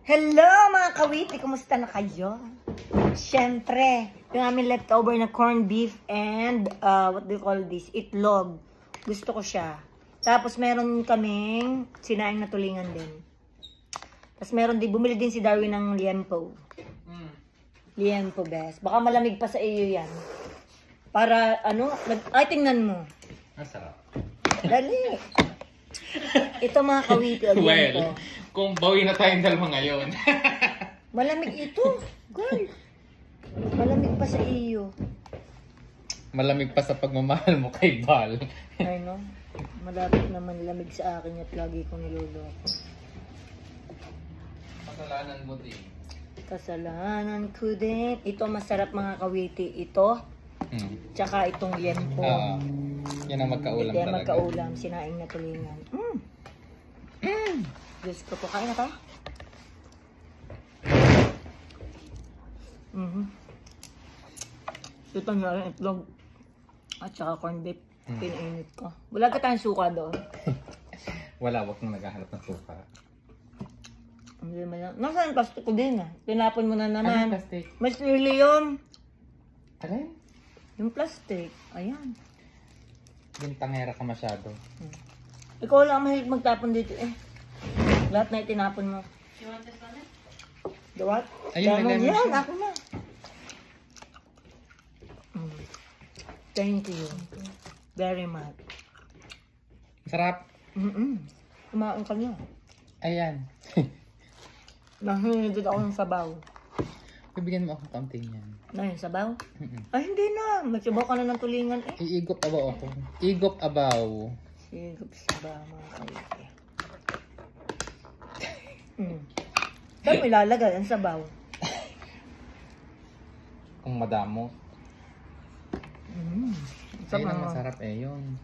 Hello mga kawiti! Kumusta na kayo? Siyempre, yung aming leftover na corned beef and what do you call this? Itlog. Gusto ko siya. Tapos meron kaming sinaing na tulingan din. Tapos meron din, bumili din si Darwin ng liempo. Liempo, best. Baka malamig pa sa iyo yan. Para ano, ay tingnan mo. Masarap. Dali. Ito mga kawiti, Well, kung bawi na tayong dalawa ngayon. Malamig ito, girl. Malamig pa sa iyo. Malamig pa sa pagmamahal mo kay Val. Ay no, malapit naman lamig sa akin at lagi kong niloloko. Kasalanan mo din. Kasalanan ko din. Ito masarap mga kawiti. Ito, tsaka itong liempo. Yan ang magkaulam Ito talaga. magkaulam, sinaing na tulingan. Diyos ko po, kain na tayo. Ito nga rin itlog at saka corned beef. Pinainit ko. Wala ka tayong suka doon. Wala, wag nang naghahanap ng suka. Hindi man lang. Nasaan yung plastic ko din ah? Tinapon mo na naman. Anong plastic? Mas lili yun. Alin? Yung plastic. Ayan. Bintangera ka masyado. Ikaw lang mahilig magtapon dito eh. Lahat na itinapon mo. You want this one? The what? Ayun, may lemon Yan, siya. ako na. Thank you. Very much. Masarap. Kumain ka niya. Ayan. Nahinigid ako ng sabaw. Bibigyan mo ako ng kaunting yan. Nahin, sabaw? Ay, hindi na. Magsabaw ka na ng tulingan eh. Iigop abaw ako. Igop abaw. Sigop sabaw, mga kawiti. Saan mo ilalagay ang sabaw? Kung madamo. Ayun ang Sabaw. masarap eh yun.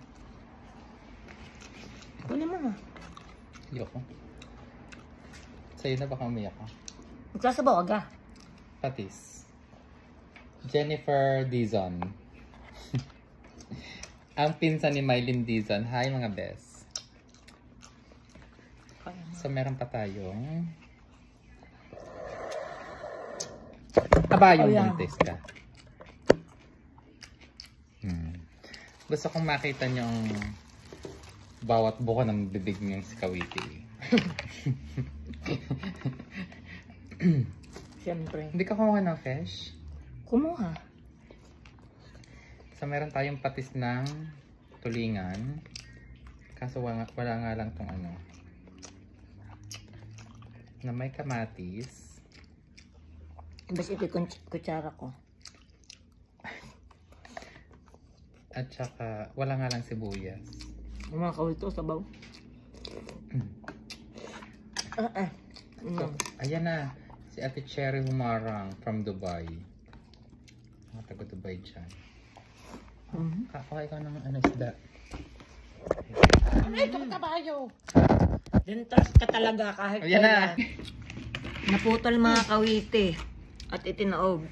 Kunin mo na. Ayoko. Sa'yo na baka umiyak ka. Magsasabaw aga. Patis. Jennifer Dizon. Ang pinsan ni Mylene Dizon. Hi mga best. So meron pa tayong aba yung buntis ka. Gusto kong makita niyo ang bawat buko ng bibig niyong si Kawiti. Siyempre. Hindi ka kumuha ng fish? Kumuha. So meron tayong patis ng tulingan. Kaso wala nga lang tong ano. Na may kamatis. Basta ito yung kutsara ko. At saka wala nga lang sibuyas. Mga kawito, sabaw. So, ayan na. Si Ate Cherry Humarang from Dubai. Mga taga Dubai dyan. Kakaway ka ng ano isda. Ay, ito kabayo! Dentas ka talaga kahit Ayan na. Naputol mga kawiti. At itinaog.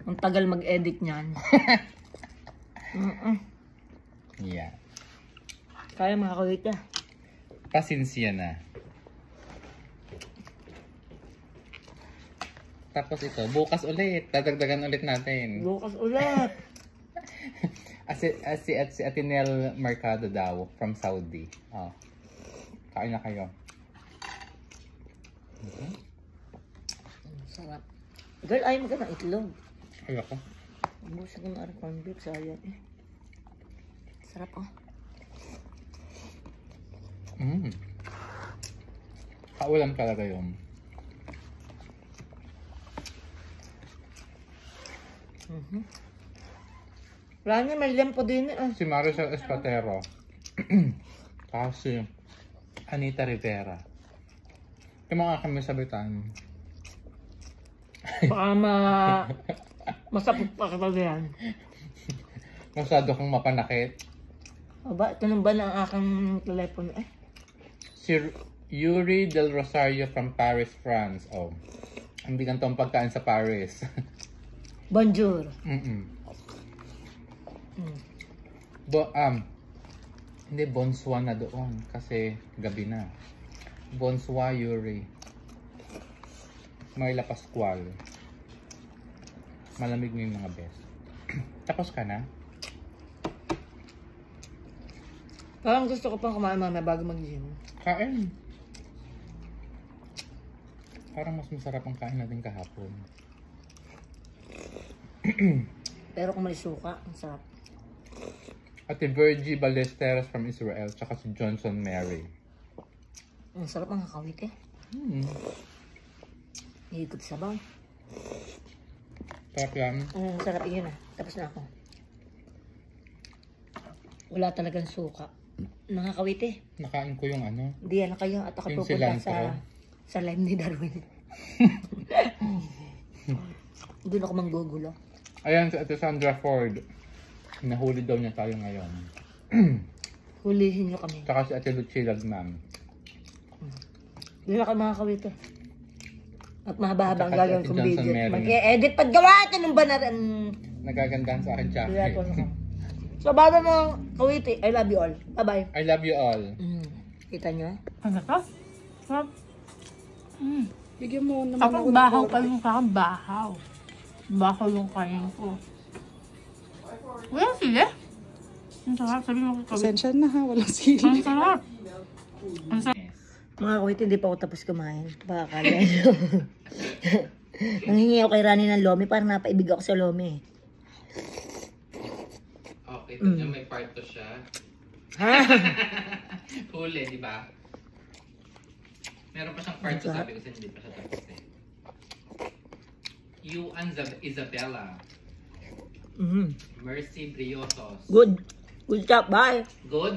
Ang tagal mag-edit niyan. Yeah. Kaya mga kawiti. Pasinsya na. Tapos ito, bukas ulit. Dadagdagan ulit natin. Bukas ulit. Si Atinel Mercado daw from Saudi. Oh. Kain na kayo. Sarap. Girl, ayaw mo ka ng itlog. Ayoko. Busa ko na corned beef. Sayang eh. Sarap oh. Kaulam talaga yun. Wala niya, may lempo din eh. Si Maricel Espatero. Kasi Anita Rivera. Yung mga kami sabitan. Baka masapot pa ka yan. Masyado kang mapanakit. Aba, ito nang ba na ang aking telepono eh? Si Yuri Del Rosario from Paris, France. Oh. Hindi ganito ang pagkain sa Paris. Bonjour. Hindi, bonsoir na doon kasi gabi na. Bonsoir, Yuri. Marla Pascual. Malamig mo yung mga best. Tapos ka na? Parang gusto ko pang kumain mamaya bago mag-gym. Kain. Parang mas masarap ang kain natin kahapon. Pero kung may suka, ang sarap. Ate Virgie Ballesteros from Israel, tsaka si Johnson Mary. Ang sarap ang kakawit eh. Higop sabaw. Sarap yan. Ang sarap yun ah. Tapos na ako. Wala talagang suka. Nakakawit eh. Nakain ko yung ano. Hindi yan na kayo at ako Yung pupunta cilantro. sa live ni Darwin. Doon ako manggugulo. Ayan si Ate Sandra Ford. Nahuli daw niya tayo ngayon. Hulihin nyo kami. Tsaka si Ate Lucilla Lagman. Doon ako mga kawit eh. At mahaba-haba ang Tsaka si gagawin Ate kong Johnson video. Mary. Mag-e-edit paggawa ito ng banaran. Nagagandahan sa akin, Kaya Jackie. ko na. So, bago mo kawit eh. I love you all. Bye-bye. I love you all. Kita nyo? Ano to? Sarap. Bigyan mo naman Tapos bahaw pa yung sa akin, bahaw. Bahaw yung kain ko. Wala sila. Ang sarap, sabi mo ko kawit. Pasensya na ha, walang sili. Ang sarap. Ang sarap. Mga kawit, hindi pa ako tapos kumain. Baka kala nyo. Nanghingi ako kay Rani ng lomi. Parang napaibig ako sa lomi. Okay, ito niya may part to siya. Ha? Huli, di ba? Meron pa siyang part to, sabi ko sa hindi pa siya tapos eh. You and Isabella. Mercy Briosos. Good. Good job. Bye. Good.